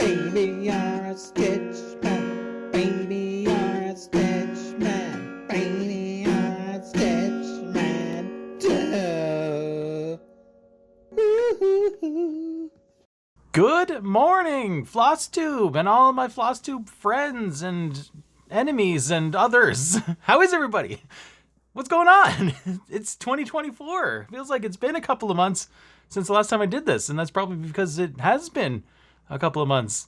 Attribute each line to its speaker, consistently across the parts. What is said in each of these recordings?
Speaker 1: Baby, you're a stitch man. Baby, you're a stitch man. Baby, you're a stitch man. Duh. Woo-hoo-hoo.
Speaker 2: Good morning, Flosstube, and all my Flosstube friends and enemies and others. How is everybody? What's going on? It's 2024. Feels like it's been a couple of months since the last time I did this, and that's probably because it has been a couple of months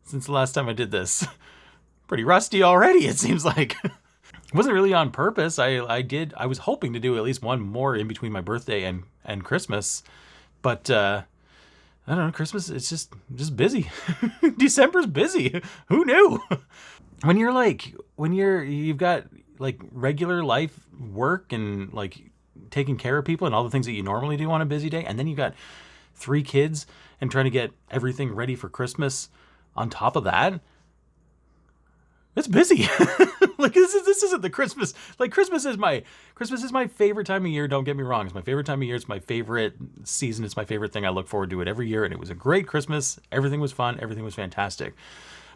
Speaker 2: since the last time I did this. Pretty rusty already, it seems like. It wasn't really on purpose. I was hoping to do at least one more in between my birthday and Christmas, but I don't know, Christmas, it's just busy. December's busy. Who knew? When you've got like regular life work and like taking care of people and all the things that you normally do on a busy day, and then you got 3 kids and trying to get everything ready for Christmas on top of that, it's busy. Like this isn't the Christmas. Like Christmas is my favorite time of year. Don't get me wrong. It's my favorite time of year. It's my favorite season. It's my favorite thing. I look forward to it every year. And it was a great Christmas. Everything was fun. Everything was fantastic.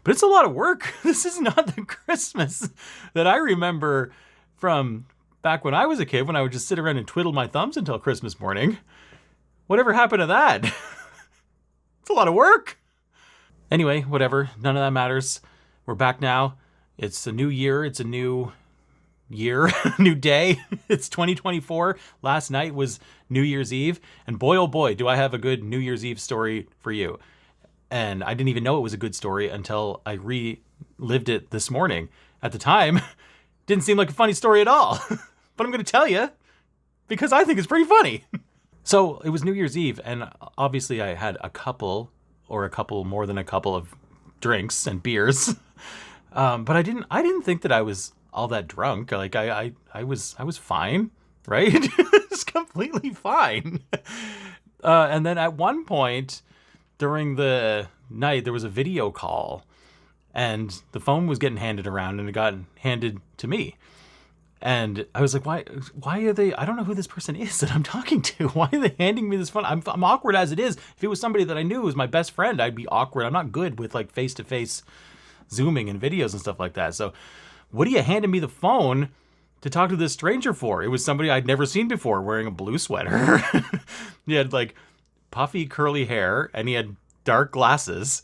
Speaker 2: But it's a lot of work. This is not the Christmas that I remember from back when I was a kid, when I would just sit around and twiddle my thumbs until Christmas morning. Whatever happened to that? It's a lot of work. Anyway, whatever. None of that matters. We're back now. It's a new year. It's a new year, new day. It's 2024. Last night was New Year's Eve. And boy, oh boy, do I have a good New Year's Eve story for you. And I didn't even know it was a good story until I relived it this morning. At the time, didn't seem like a funny story at all. But I'm going to tell you because I think it's pretty funny. So it was New Year's Eve, and obviously I had more than a couple of drinks and beers. But I didn't think that I was all that drunk. Like I was fine, right? It's completely fine. And then at one point during the night, there was a video call, and the phone was getting handed around, and it got handed to me. And I was like, why are they, I don't know who this person is that I'm talking to. Why are they handing me this phone? I'm awkward as it is. If it was somebody that I knew was my best friend, I'd be awkward. I'm not good with like face-to-face Zooming and videos and stuff like that. So what are you handing me the phone to talk to this stranger for? It was somebody I'd never seen before wearing a blue sweater. He had like puffy curly hair and he had dark glasses.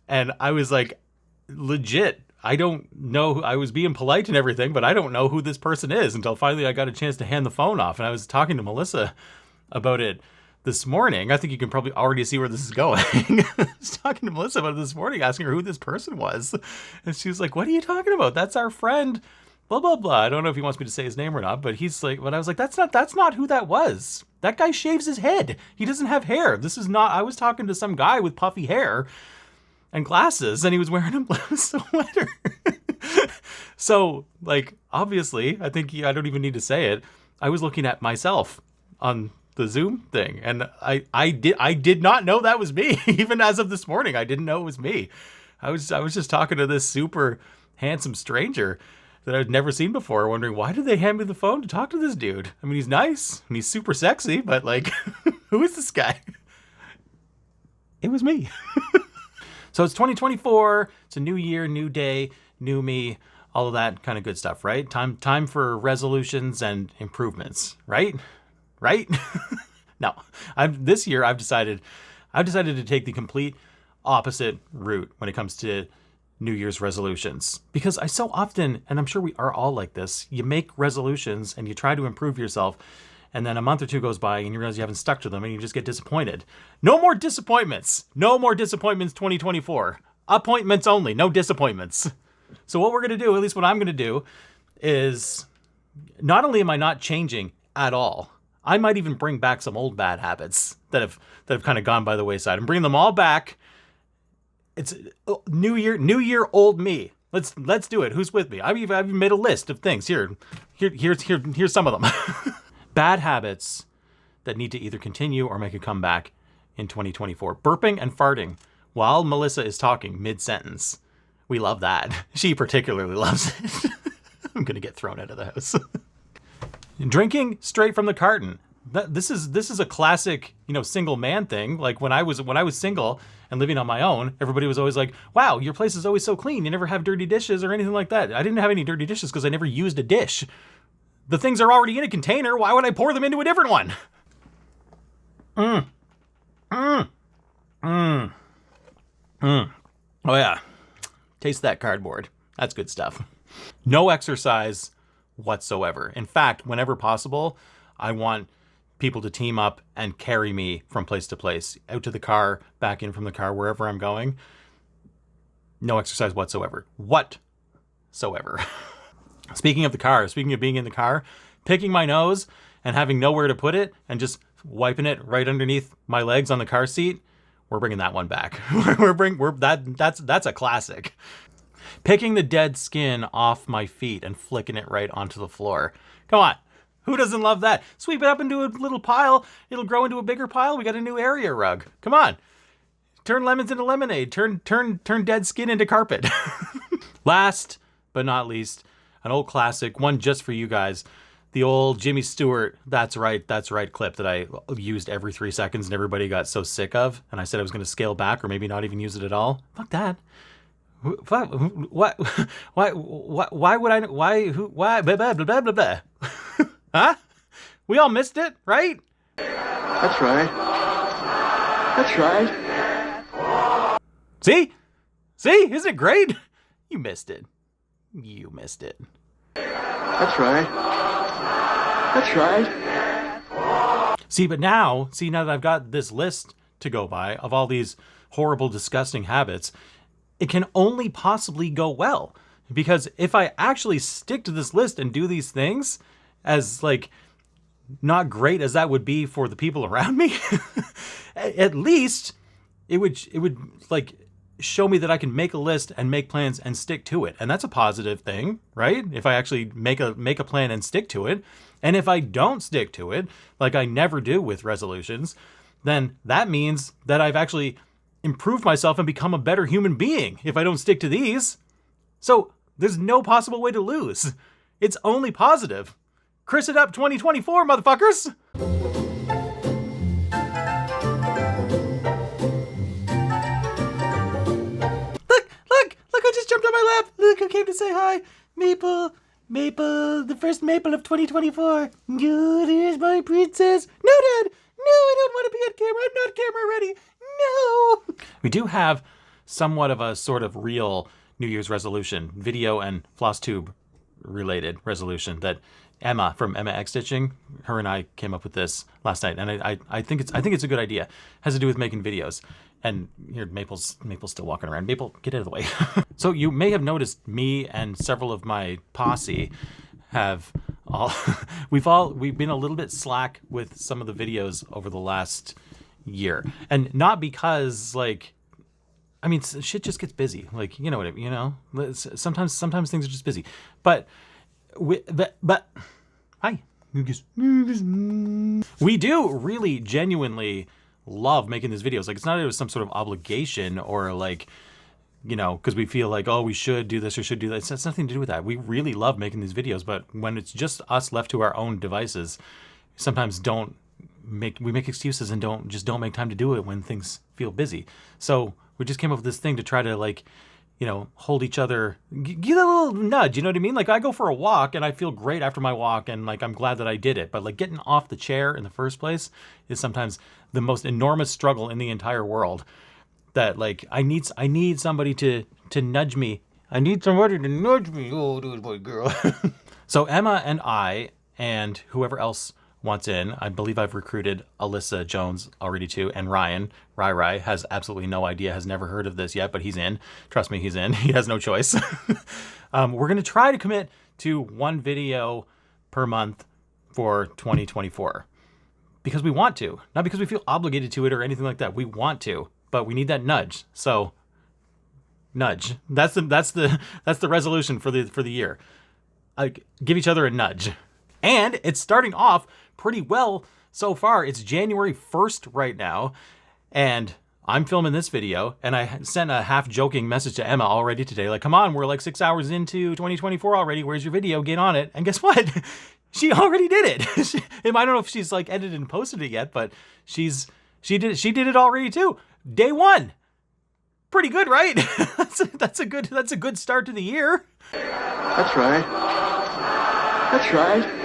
Speaker 2: And I was like, legit, I don't know. I was being polite and everything, but I don't know who this person is until finally I got a chance to hand the phone off. And I was talking to Melissa about it this morning. I think you can probably already see where this is going. I was talking to Melissa about it this morning, asking her who this person was. And she was like, what are you talking about? That's our friend, blah, blah, blah. I don't know if he wants me to say his name or not, but he's like, but I was like, that's not who that was. That guy shaves his head. He doesn't have hair. This is not, I was talking to some guy with puffy hair and glasses, and he was wearing a blue sweater. So, like, obviously, I don't even need to say it, I was looking at myself on the Zoom thing, and I did not know that was me. Even as of this morning, I didn't know it was me. I was just talking to this super handsome stranger that I'd never seen before, wondering, why did they hand me the phone to talk to this dude? I mean, he's nice, and he's super sexy, but, like, who is this guy? It was me. So it's 2024, it's a new year, new day, new me, all of that kind of good stuff, right? Time for resolutions and improvements, right? Right? No, this year I've decided to take the complete opposite route when it comes to New Year's resolutions. Because I so often, and I'm sure we are all like this, you make resolutions and you try to improve yourself, and then a month or two goes by and you realize you haven't stuck to them and you just get disappointed. No more disappointments. No more disappointments 2024. Appointments only, no disappointments. So what we're going to do, at least what I'm going to do, is not only am I not changing at all, I might even bring back some old bad habits that have kind of gone by the wayside and bring them all back. It's new year, old me. Let's do it. Who's with me? I've even made a list of things. Here's some of them. Bad habits that need to either continue or make a comeback in 2024. Burping and farting while Melissa is talking mid-sentence. We love that. She particularly loves it. I'm going to get thrown out of the house. Drinking straight from the carton. This is a classic, you know, single man thing. Like when I was single and living on my own, everybody was always like, "Wow, your place is always so clean. You never have dirty dishes or anything like that." I didn't have any dirty dishes because I never used a dish. The things are already in a container. Why would I pour them into a different one? Oh yeah. Taste that cardboard. That's good stuff. No exercise whatsoever. In fact, whenever possible, I want people to team up and carry me from place to place, out to the car, back in from the car, wherever I'm going. No exercise whatsoever. Whatsoever. Speaking of the car, speaking of being in the car, picking my nose and having nowhere to put it and just wiping it right underneath my legs on the car seat, we're bringing that one back. That's a classic. Picking the dead skin off my feet and flicking it right onto the floor. Come on. Who doesn't love that? Sweep it up into a little pile. It'll grow into a bigger pile. We got a new area rug. Come on. Turn lemons into lemonade. Turn dead skin into carpet. Last but not least, an old classic, one just for you guys. The old Jimmy Stewart, that's right clip that I used every 3 seconds and everybody got so sick of. And I said I was going to scale back or maybe not even use it at all. Fuck that. What? Why would I? Why? Who? Why? Blah, blah, blah, blah, blah. Huh? We all missed it, right?
Speaker 3: That's right. That's right.
Speaker 2: See? Isn't it great? You missed it.
Speaker 3: That's right. That's right.
Speaker 2: See, but now that I've got this list to go by of all these horrible, disgusting habits, it can only possibly go well. Because if I actually stick to this list and do these things, as like not great as that would be for the people around me, at least it would like show me that I can make a list and make plans and stick to it. And that's a positive thing, right? If I actually make a plan and stick to it. And if I don't stick to it, like I never do with resolutions, then that means that I've actually improved myself and become a better human being if I don't stick to these. So there's no possible way to lose. It's only positive. Chris it up 2024, motherfuckers! Look who just jumped on my lap! Look who came to say hi! Maple, the first Maple of 2024. Oh, there's my princess. No, Dad! No, I don't want to be on camera. I'm not camera ready. No! We do have somewhat of a sort of real New Year's resolution, video and FLOSSTUBE related resolution that Emma from Emma X Stitching, her and I came up with this last night, and I think it's a good idea. It has to do with making videos. And here, Maple's still walking around. Maple, get out of the way. So you may have noticed me and several of my posse have we've been a little bit slack with some of the videos over the last year, and not because like, I mean, shit just gets busy. Like, you know what I mean, you know. Sometimes things are just busy, but hi. We do really genuinely love making these videos. Like, it's not some sort of obligation or like, you know, because we feel like, oh, we should do this or should do that. It's nothing to do with that. We really love making these videos, but when it's just us left to our own devices, sometimes we make excuses and don't make time to do it when things feel busy. So we just came up with this thing to try to, like, you know, hold each other, give a little nudge, you know what I mean? Like, I go for a walk and I feel great after my walk and like I'm glad that I did it, but like getting off the chair in the first place is sometimes the most enormous struggle in the entire world. That like I need somebody to nudge me. I need somebody to nudge me. Oh, dude, boy, girl. So Emma and I and whoever else wants in, I believe I've recruited Alyssa Jones already too, and Ryan. Rai has absolutely no idea, has never heard of this yet, but he's in. Trust me, he's in. He has no choice. We're going to try to commit to one video per month for 2024 because we want to, not because we feel obligated to it or anything like that. We want to, but we need that nudge. So nudge. That's the resolution for the year. Give each other a nudge. And it's starting off pretty well so far. It's January 1st right now, and I'm filming this video, and I sent a half-joking message to Emma already today, like, come on, we're like 6 hours into 2024 already. Where's your video? Get on it. And guess what? She already did it. I don't know if she's like edited and posted it yet, but she did it already too. Day one. Pretty good, right? That's a good start to the year.
Speaker 3: That's right. That's right.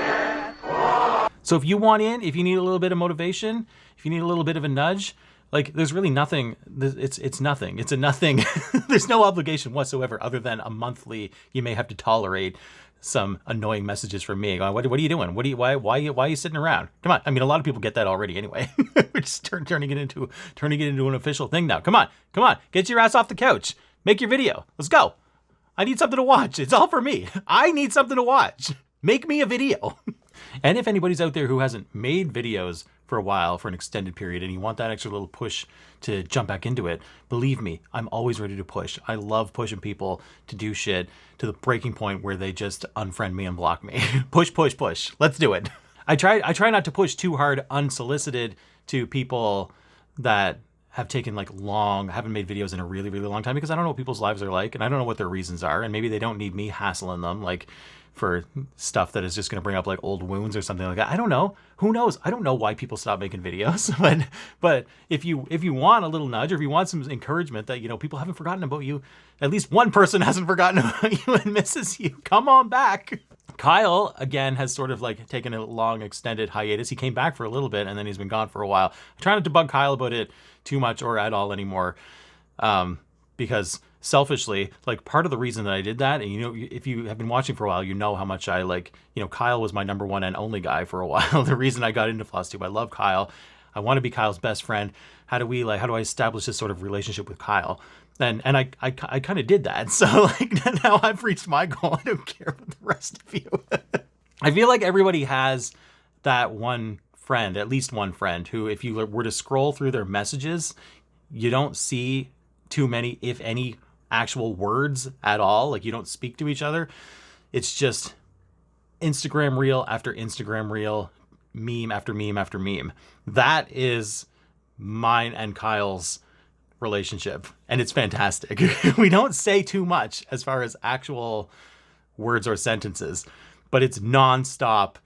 Speaker 2: So if you want in, if you need a little bit of motivation, if you need a little bit of a nudge, like there's really nothing, it's nothing. It's a nothing. There's no obligation whatsoever other than a monthly, you may have to tolerate some annoying messages from me going, what are you doing? Why are you sitting around? Come on. I mean, a lot of people get that already anyway. We're just turning it into an official thing now. Come on. Get your ass off the couch. Make your video. Let's go. I need something to watch. It's all for me. I need something to watch. Make me a video. And if anybody's out there who hasn't made videos for a while, for an extended period, and you want that extra little push to jump back into it, believe me, I'm always ready to push. I love pushing people to do shit to the breaking point where they just unfriend me and block me. Push. Let's do it. I try not to push too hard unsolicited to people that have taken haven't made videos in a really, really long time, because I don't know what people's lives are like, and I don't know what their reasons are, and maybe they don't need me hassling them for stuff that is just going to bring up old wounds or something like that. I don't know. Who knows? I don't know why people stop making videos. But if you want a little nudge, or if you want some encouragement that, people haven't forgotten about you, at least one person hasn't forgotten about you and misses you, come on back. Kyle, again, has sort of taken a long extended hiatus. He came back for a little bit and then he's been gone for a while. I try not to bug Kyle about it too much or at all anymore. Because selfishly, part of the reason that I did that, and if you have been watching for a while, you know how much I Kyle was my number one and only guy for a while. The reason I got into Flosstube, I love Kyle. I want to be Kyle's best friend. How do I establish this sort of relationship with Kyle? And I kind of did that. So now I've reached my goal. I don't care about the rest of you. I feel like everybody has that one friend, at least one friend, who if you were to scroll through their messages, you don't see too many, if any, actual words at all. You don't speak to each other. It's just Instagram reel after Instagram reel, meme after meme after meme. That is mine and Kyle's relationship, and it's fantastic. We don't say too much as far as actual words or sentences, but it's non-stop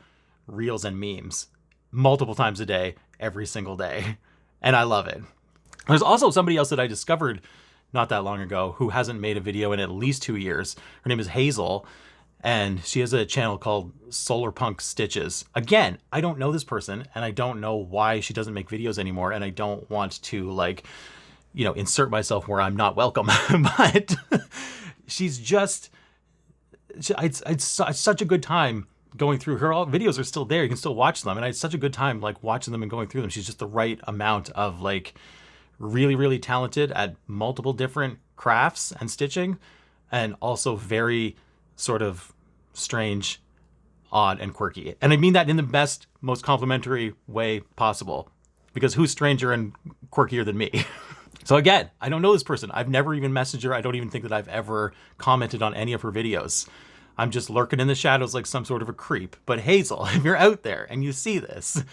Speaker 2: reels and memes multiple times a day, every single day, and I love it. There's also somebody else that I discovered not that long ago who hasn't made a video in at least 2 years. Her name is Hazel, and she has a channel called Solar Punk Stitches. Again, I don't know this person, and I don't know why she doesn't make videos anymore, and I don't want to insert myself where I'm not welcome. But she's just, it's such a good time going through her. All videos are still there. You can still watch them, and I had such a good time watching them and going through them. She's just the right amount of really, really talented at multiple different crafts and stitching, and also very sort of strange, odd, and quirky. And I mean that in the best, most complimentary way possible, because who's stranger and quirkier than me? So again, I don't know this person. I've never even messaged her. I don't even think that I've ever commented on any of her videos. I'm just lurking in the shadows like some sort of a creep. But Hazel, if you're out there and you see this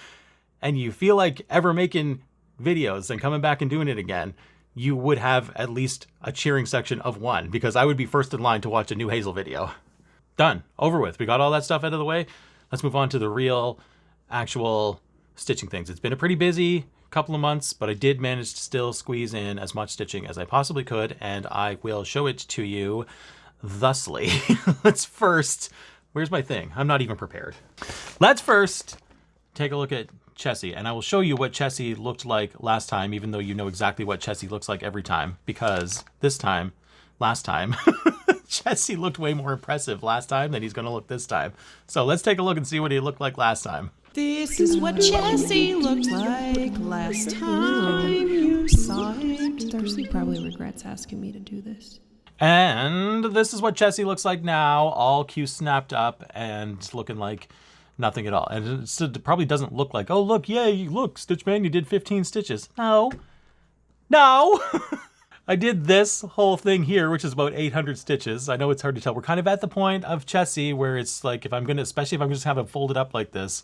Speaker 2: and you feel like ever making videos and coming back and doing it again, you would have at least a cheering section of one, because I would be first in line to watch a new Hazel video. Done. Over with. We got all that stuff out of the way. Let's move on to the real, actual stitching things. It's been a pretty busy couple of months, but I did manage to still squeeze in as much stitching as I possibly could, and I will show it to you thusly. Let's first, where's my thing? I'm not even prepared. Let's first take a look at Chessie, and I will show you what Chessie looked like last time, even though you know exactly what Chessie looks like every time, because last time, Chessie looked way more impressive last time than he's going to look this time. So let's take a look and see what he looked like last time.
Speaker 1: This is what Chessie looked like last time you saw it.
Speaker 4: Darcy probably regrets asking me to do this.
Speaker 2: And this is what Chessie looks like now, all cute snapped up and looking like nothing at all. And it probably doesn't look like, oh, look, yay, look, Stitchman, you did 15 stitches. No. I did this whole thing here, which is about 800 stitches. I know it's hard to tell. We're kind of at the point of Chessie where it's like, especially if I'm just have it folded up like this,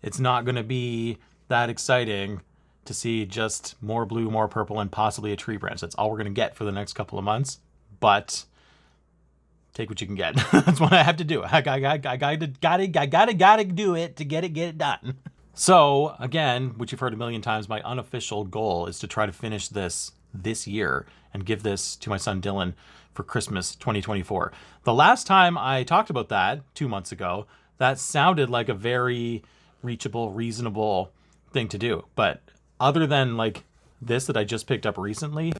Speaker 2: it's not going to be that exciting to see just more blue, more purple, and possibly a tree branch. That's all we're going to get for the next couple of months. But take what you can get. That's what I have to do. I gotta do it to get it done. So again, which you've heard a million times, my unofficial goal is to try to finish this year and give this to my son Dylan for Christmas 2024. The last time I talked about that 2 months ago, that sounded like a very reachable, reasonable thing to do. But other than like this that I just picked up recently,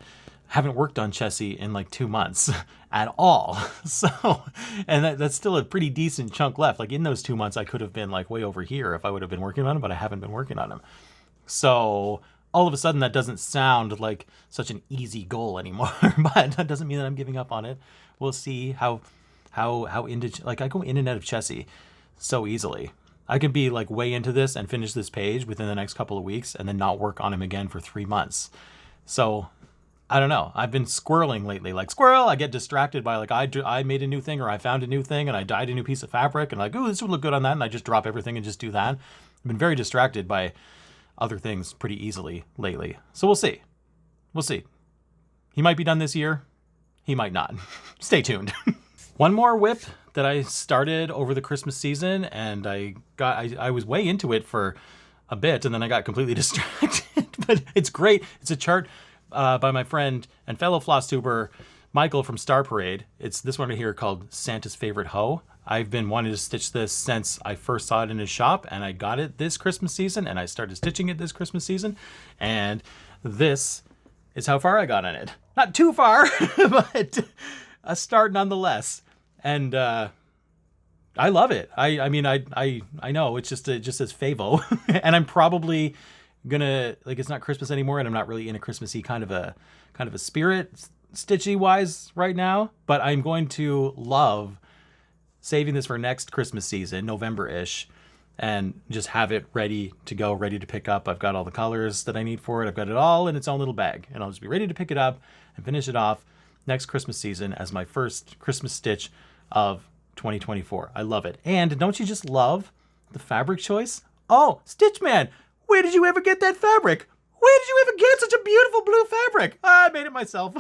Speaker 2: haven't worked on Chessie in like 2 months at all. So, and that's still a pretty decent chunk left. Like in those 2 months, I could have been like way over here if I would have been working on him, but I haven't been working on him. So all of a sudden that doesn't sound like such an easy goal anymore, but that doesn't mean that I'm giving up on it. We'll see how into, like I go in and out of Chessie so easily. I can be like way into this and finish this page within the next couple of weeks and then not work on him again for 3 months. So I don't know. I've been squirreling lately. Like squirrel, I get distracted by like I made a new thing or I found a new thing and I dyed a new piece of fabric and like, ooh, this would look good on that. And I just drop everything and just do that. I've been very distracted by other things pretty easily lately. So we'll see. We'll see. He might be done this year. He might not. Stay tuned. One more whip that I started over the Christmas season and I was way into it for a bit and then I got completely distracted, but it's great. It's a chart by my friend and fellow Flosstuber, Michael from Star Parade. It's this one right here called Santa's Favorite Hoe. I've been wanting to stitch this since I first saw it in his shop and I got it this Christmas season and I started stitching it this Christmas season. And this is how far I got on it. Not too far, but a start nonetheless. And I love it. I mean, I know it just says Favo and I'm probably gonna, like, it's not Christmas anymore and I'm not really in a Christmassy kind of a spirit stitchy wise right now, but I'm going to love saving this for next Christmas season, November-ish, and just have it ready to go, ready to pick up. I've got all the colors that I need for it. I've got it all in its own little bag and I'll just be ready to pick it up and finish it off next Christmas season as my first Christmas stitch of 2024. I love it. And don't you just love the fabric choice? Oh, Stitchman, where did you ever get that fabric? Where did you ever get such a beautiful blue fabric? I made it myself.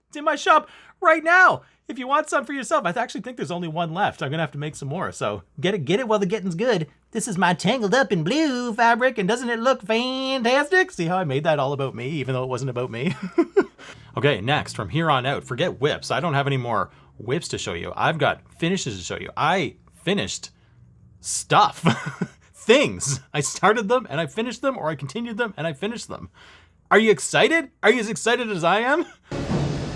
Speaker 2: It's in my shop right now. If you want some for yourself, I actually think there's only one left. I'm gonna have to make some more. So get it while the getting's good. This is my tangled up in blue fabric, and doesn't it look fantastic? See how I made that all about me, even though it wasn't about me? Okay, next, from here on out, forget whips. I don't have any more whips to show you. I've got finishes to show you. I finished stuff. Things. I started them and I finished them, or I continued them and I finished them. Are you excited? Are you as excited as I am?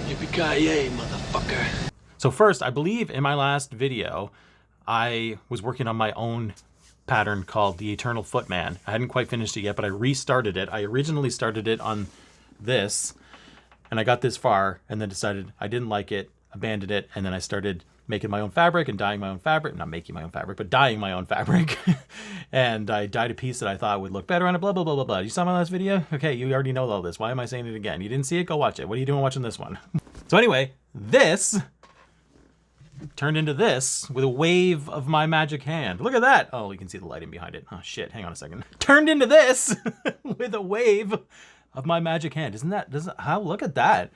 Speaker 3: Yippee-ki-yay, motherfucker.
Speaker 2: So first, I believe in my last video, I was working on my own pattern called the Eternal Footman. I hadn't quite finished it yet, but I restarted it. I originally started it on this, and I got this far, and then decided I didn't like it, abandoned it, and then I started making my own fabric and dyeing my own fabric. Not making my own fabric, but dyeing my own fabric. And I dyed a piece that I thought would look better on it, blah, blah, blah, blah, blah. You saw my last video? Okay, you already know all this. Why am I saying it again? You didn't see it? Go watch it. What are you doing watching this one? So anyway, this turned into this with a wave of my magic hand. Look at that. Oh, you can see the lighting behind it. Oh, shit. Hang on a second. Turned into this with a wave of my magic hand. Look at that.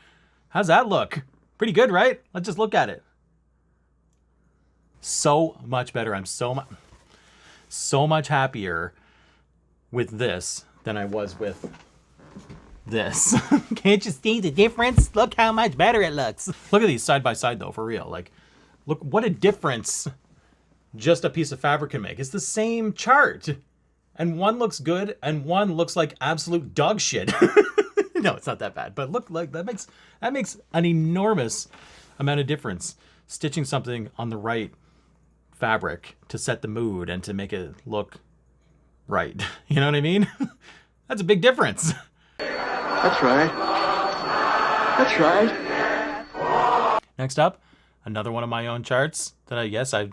Speaker 2: How's that look? Pretty good, right? Let's just look at it. So much better. I'm so much happier with this than I was with this. Can't you see the difference? Look how much better it looks. Look at these side by side though, for real. Like, look what a difference just a piece of fabric can make. It's the same chart. And one looks good and one looks like absolute dog shit. No, it's not that bad. But look, like that makes an enormous amount of difference. Stitching something on the right fabric to set the mood and to make it look right. You know what I mean? That's a big difference.
Speaker 3: That's right. That's right.
Speaker 2: Next up, another one of my own charts that I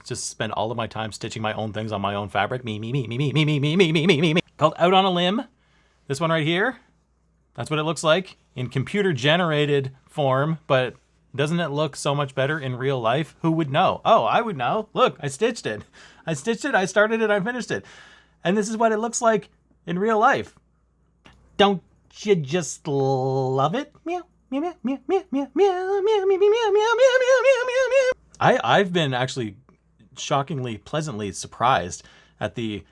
Speaker 2: just spend all of my time stitching my own things on my own fabric. Me. Called Out on a Limb. This one right here. That's what it looks like in computer generated form, but doesn't it look so much better in real life? Who would know? Oh, I would know. Look, I stitched it. I started it, I finished it. And this is what it looks like in real life. Don't you just love it? Meow, meow, meow, meow, meow, meow, meow, meow, meow, meow, meow, meow, meow, meow, meow. I've been actually shockingly, pleasantly surprised at the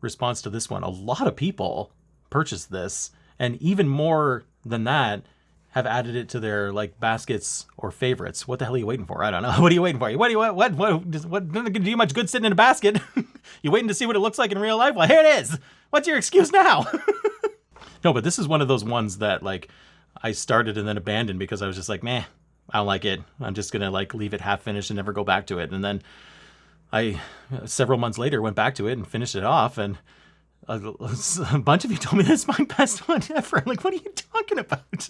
Speaker 2: response to this one. A lot of people purchased this, and even more than that, have added it to their like baskets or favorites. What the hell are you waiting for? I don't know. What are you waiting for? What doesn't do you much good sitting in a basket? You waiting to see what it looks like in real life? Well, here it is. What's your excuse now? No, but this is one of those ones that like I started and then abandoned because I was just like, meh, I don't like it. I'm just gonna like leave it half finished and never go back to it. And then I several months later went back to it and finished it off, and a bunch of you told me that's my best one ever. Like, what are you talking about?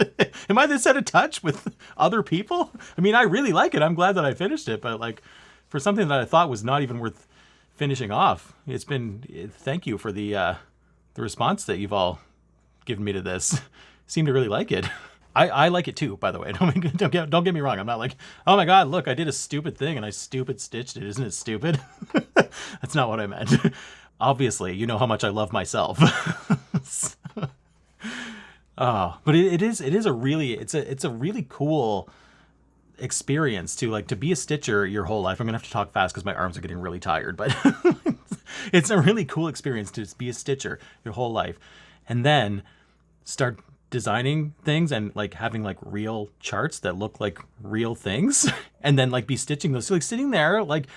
Speaker 2: Am I this out of touch with other people? I mean, I really like it. I'm glad that I finished it, but like for something that I thought was not even worth finishing off, it's been, thank you for the response that you've all given me to this. Seem to really like it. I like it too, by the way. Don't get me wrong. I'm not like, oh my God, look, I did a stupid thing and I stupid stitched it. Isn't it stupid? That's not what I meant. Obviously, you know how much I love myself. Oh, but it's a really cool experience to be a stitcher your whole life. I'm gonna have to talk fast because my arms are getting really tired, but it's a really cool experience to be a stitcher your whole life, and then start designing things and like having like real charts that look like real things, and then like be stitching those. So like sitting there like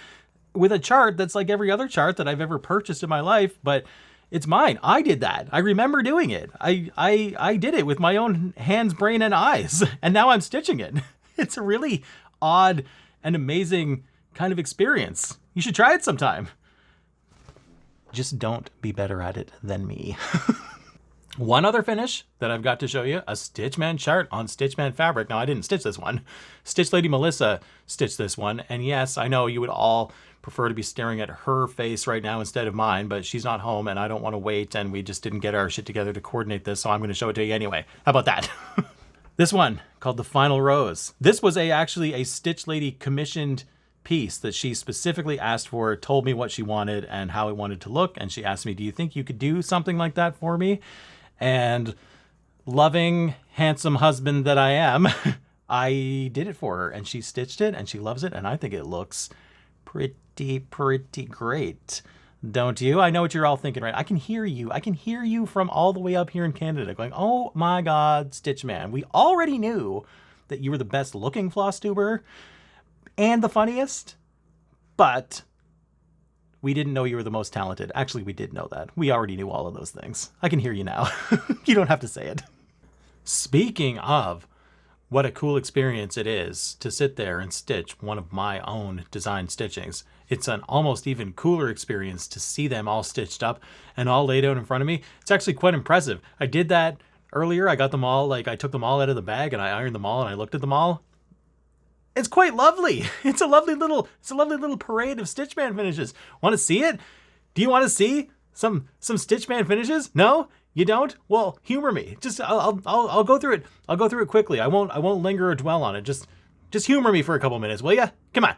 Speaker 2: with a chart that's like every other chart that I've ever purchased in my life, but it's mine. I did that. I remember doing it. I did it with my own hands, brain, and eyes, and now I'm stitching it. It's a really odd and amazing kind of experience. You should try it sometime. Just don't be better at it than me. One other finish that I've got to show you, a Stitchman chart on Stitchman fabric. Now, I didn't stitch this one. Stitch Lady Melissa stitched this one. And yes, I know you would all prefer to be staring at her face right now instead of mine, but she's not home and I don't want to wait, and we just didn't get our shit together to coordinate this, so I'm going to show it to you anyway. How about that? This one, called The Final Rose. This was actually a Stitch Lady commissioned piece that she specifically asked for, told me what she wanted and how it wanted to look, and she asked me, do you think you could do something like that for me? And loving, handsome husband that I am, I did it for her, and she stitched it and she loves it, and I think it looks pretty great. Don't you? I know what you're all thinking, right? I can hear you. I can hear you from all the way up here in Canada going, oh my God, Stitchman. We already knew that you were the best looking Flosstuber and the funniest, but we didn't know you were the most talented. Actually, we did know that. We already knew all of those things. I can hear you now. You don't have to say it. Speaking of what a cool experience it is to sit there and stitch one of my own design stitchings, it's an almost even cooler experience to see them all stitched up and all laid out in front of me. It's actually quite impressive. I did that earlier. I got them all, like I took them all out of the bag and I ironed them all and I looked at them all. It's quite lovely. It's a lovely little parade of Stitchman finishes. Want to see it? Do you want to see some Stitchman finishes? No? You don't? Well, humor me. Just I'll go through it. I'll go through it quickly. I won't linger or dwell on it. Just humor me for a couple minutes, will ya? Come on.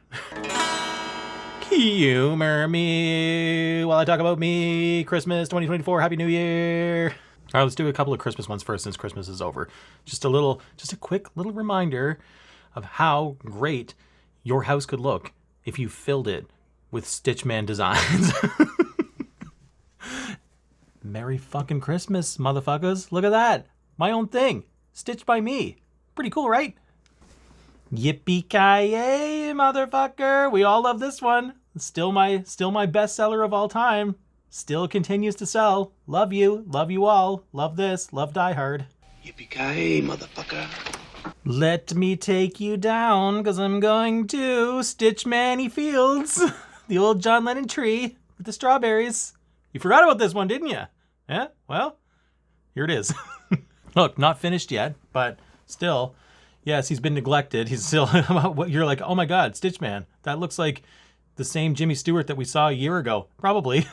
Speaker 2: Humor me while I talk about me. Christmas 2024. Happy New Year. All right, let's do a couple of Christmas ones first since Christmas is over. Just a quick little reminder of how great your house could look if you filled it with Stitchman designs. Merry fucking Christmas, motherfuckers. Look at that. My own thing. Stitched by me. Pretty cool, right? Yippee-ki-yay, motherfucker. We all love this one. Still my bestseller of all time. Still continues to sell. Love you. Love you all. Love this. Love Die Hard.
Speaker 3: Yippee-ki-yay, motherfucker.
Speaker 2: Let me take you down, because I'm going to Stitchman Fields. The old John Lennon tree with the strawberries. You forgot about this one, didn't you? Yeah? Well, here it is. Look, not finished yet, but still, yes, he's been neglected. He's still, you're like, oh my God, Stitchman. That looks like the same Jimmy Stewart that we saw a year ago. Probably.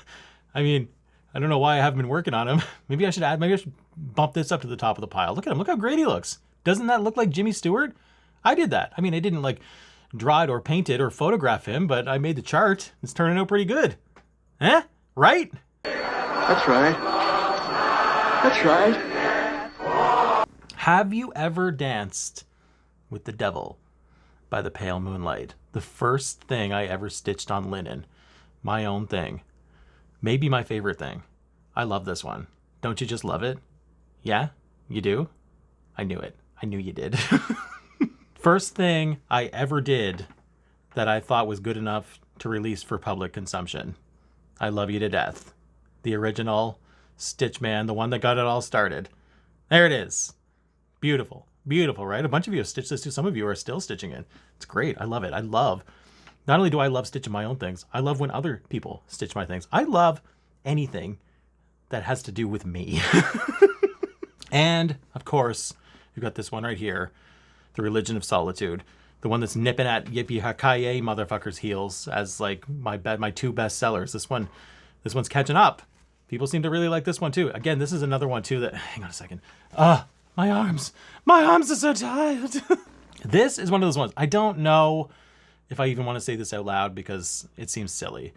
Speaker 2: I mean, I don't know why I haven't been working on him. Maybe I should bump this up to the top of the pile. Look at him. Look how great he looks. Doesn't that look like Jimmy Stewart? I did that. I mean, I didn't like draw it or paint it or photograph him, but I made the chart. It's turning out pretty good. Eh? Right?
Speaker 3: That's right. That's right.
Speaker 2: Have you ever danced with the devil by the pale moonlight? The first thing I ever stitched on linen. My own thing. Maybe my favorite thing. I love this one. Don't you just love it? Yeah? You do? I knew it. I knew you did. First thing I ever did that I thought was good enough to release for public consumption. I Love You to Death. The original Stitch Man, the one that got it all started. There it is. Beautiful. Beautiful, right? A bunch of you have stitched this too. Some of you are still stitching it. It's great. I love it. I love, not only do I love stitching my own things, I love when other people stitch my things. I love anything that has to do with me. And, of course, you've got this one right here, The Religion of Solitude. The one that's nipping at Yippee-Hakaye motherfuckers' heels as, like, my two best sellers. This one's catching up. People seem to really like this one, too. Again, this is another one, too, that... Hang on a second. My arms. My arms are so tired. This is one of those ones. I don't know if I even want to say this out loud because it seems silly.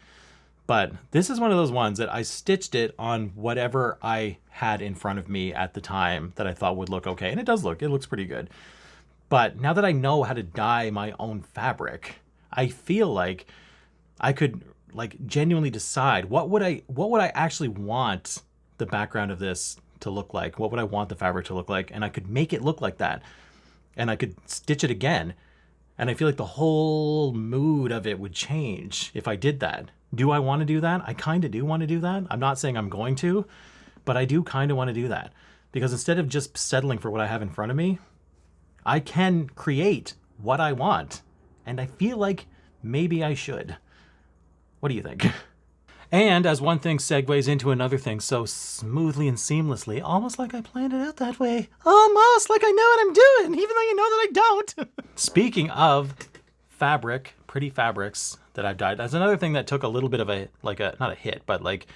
Speaker 2: But this is one of those ones that I stitched it on whatever I had in front of me at the time that I thought would look okay. And it looks pretty good. But now that I know how to dye my own fabric, I feel like I could like genuinely decide what would I actually want the background of this to look like? What would I want the fabric to look like? And I could make it look like that. And I could stitch it again. And I feel like the whole mood of it would change if I did that. Do I want to do that? I kind of do want to do that. I'm not saying I'm going to, but I do kind of want to do that. Because instead of just settling for what I have in front of me, I can create what I want. And I feel like maybe I should. What do you think? And as one thing segues into another thing so smoothly and seamlessly, almost like I planned it out that way. Almost like I know what I'm doing, even though you know that I don't. Speaking of fabric, pretty fabrics that I've dyed, that's another thing that took a little bit of not a hit, but like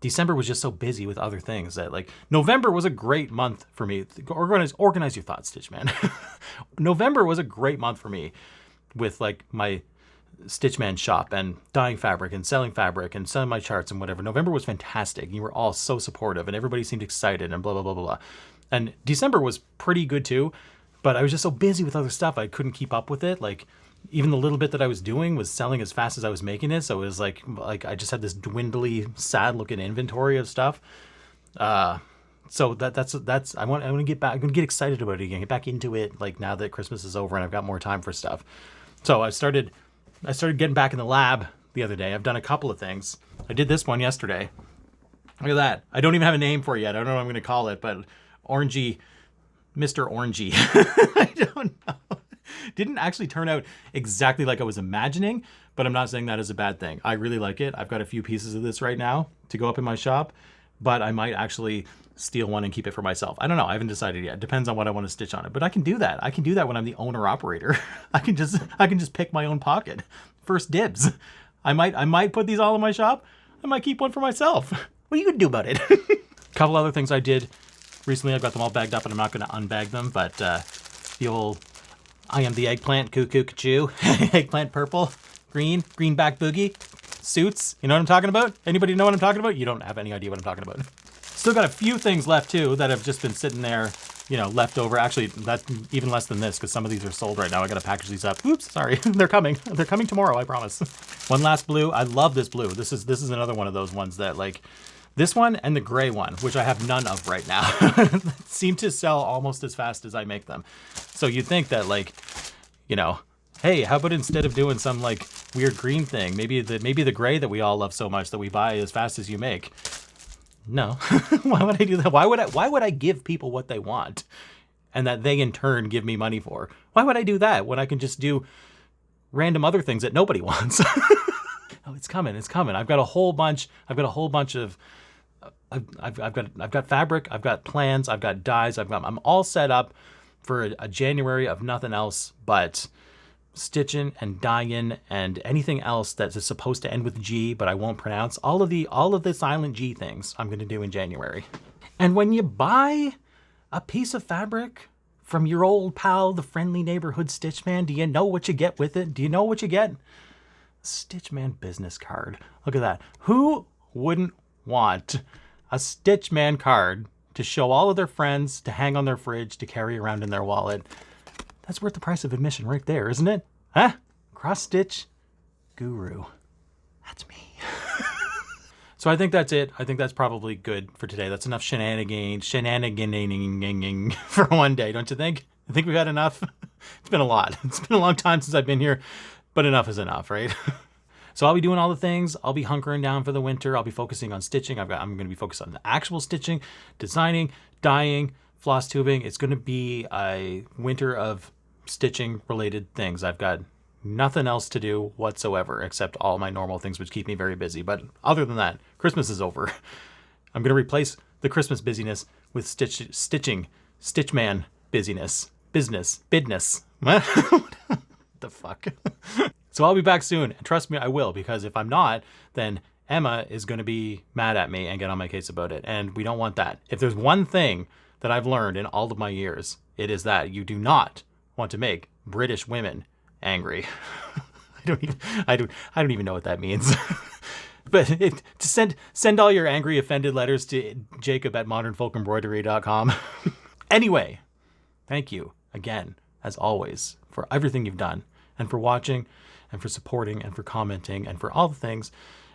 Speaker 2: December was just so busy with other things that like November was a great month for me. Organize your thoughts, Stitch Man. November was a great month for me with like my Stitchman shop and dyeing fabric and selling my charts and whatever. November was fantastic. You were all so supportive and everybody seemed excited and blah, blah, blah, blah, blah. And December was pretty good too, but I was just so busy with other stuff. I couldn't keep up with it. Like even the little bit that I was doing was selling as fast as I was making it. So it was like I just had this dwindly, sad looking inventory of stuff. So that's I want to get back. I'm going to get excited about it again, get back into it. Like now that Christmas is over and I've got more time for stuff. So I started getting back in the lab the other day. I've done a couple of things. I did this one yesterday. Look at that. I don't even have a name for it yet. I don't know what I'm going to call it, but Orangey, Mr. Orangey. I don't know. Didn't actually turn out exactly like I was imagining, but I'm not saying that is a bad thing. I really like it. I've got a few pieces of this right now to go up in my shop, but I might actually steal one and keep it for myself. I don't know. I haven't decided yet. Depends on what I want to stitch on it. But I can do that. I can do that when I'm the owner operator. I can just pick my own pocket. First dibs. I might put these all in my shop. I might keep one for myself. What are you gonna do about it? A couple other things I did recently. I've got them all bagged up and I'm not gonna unbag them, but the old I am the eggplant, cuckoo, choo, eggplant purple, greenback boogie, suits. You know what I'm talking about? Anybody know what I'm talking about? You don't have any idea what I'm talking about. Still got a few things left too that have just been sitting there, you know, left over. Actually, that's even less than this because some of these are sold right now. I got to package these up. Oops, sorry. They're coming. They're coming tomorrow, I promise. One last blue. I love this blue. This is another one of those ones that like this one and the gray one, which I have none of right now, seem to sell almost as fast as I make them. So you'd think that like, you know, hey, how about instead of doing some like weird green thing, maybe the gray that we all love so much that we buy as fast as you make. No. Why would I do that? Why would I give people what they want and that they in turn give me money for? Why would I do that when I can just do random other things that nobody wants? Oh, it's coming. I've got a whole bunch of I've got fabric, I've got plans, I've got dyes, I'm all set up for a January of nothing else but stitching and dyeing and anything else that is supposed to end with G, but I won't pronounce. All of the silent G things I'm going to do in January. And when you buy a piece of fabric from your old pal, the friendly neighborhood Stitchman, do you know what you get with it? Do you know what you get? Stitchman business card. Look at that. Who wouldn't want a Stitchman card to show all of their friends, to hang on their fridge, to carry around in their wallet. That's worth the price of admission right there, isn't it? Huh? Cross-stitch guru. That's me. So I think that's it. I think that's probably good for today. That's enough shenaniganing for one day, don't you think? I think we've had enough. It's been a lot. It's been a long time since I've been here, but enough is enough, right? So I'll be doing all the things. I'll be hunkering down for the winter. I'll be focusing on stitching. I'm going to be focused on the actual stitching, designing, dyeing, floss tubing. It's going to be a winter of stitching related things. I've got nothing else to do whatsoever except all my normal things, which keep me very busy. But other than that, Christmas is over. I'm going to replace the Christmas busyness with Stitchman busyness, bidness. What the fuck? So I'll be back soon. And trust me, I will, because if I'm not, then Emma is going to be mad at me and get on my case about it. And we don't want that. If there's one thing that I've learned in all of my years, it is that you do not want to make British women angry. I don't even know what that means. But to send all your angry, offended letters to jacob@modernfolkembroidery.com. Anyway, thank you again, as always, for everything you've done, and for watching, and for supporting, and for commenting, and for all the things.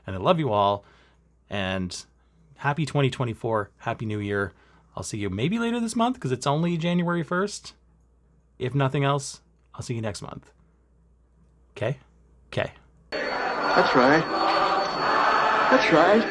Speaker 2: And I love you all. And happy 2024. Happy New Year. I'll see you maybe later this month, because it's only January 1st. If nothing else, I'll see you next month. Okay? Okay.
Speaker 5: That's right. That's right.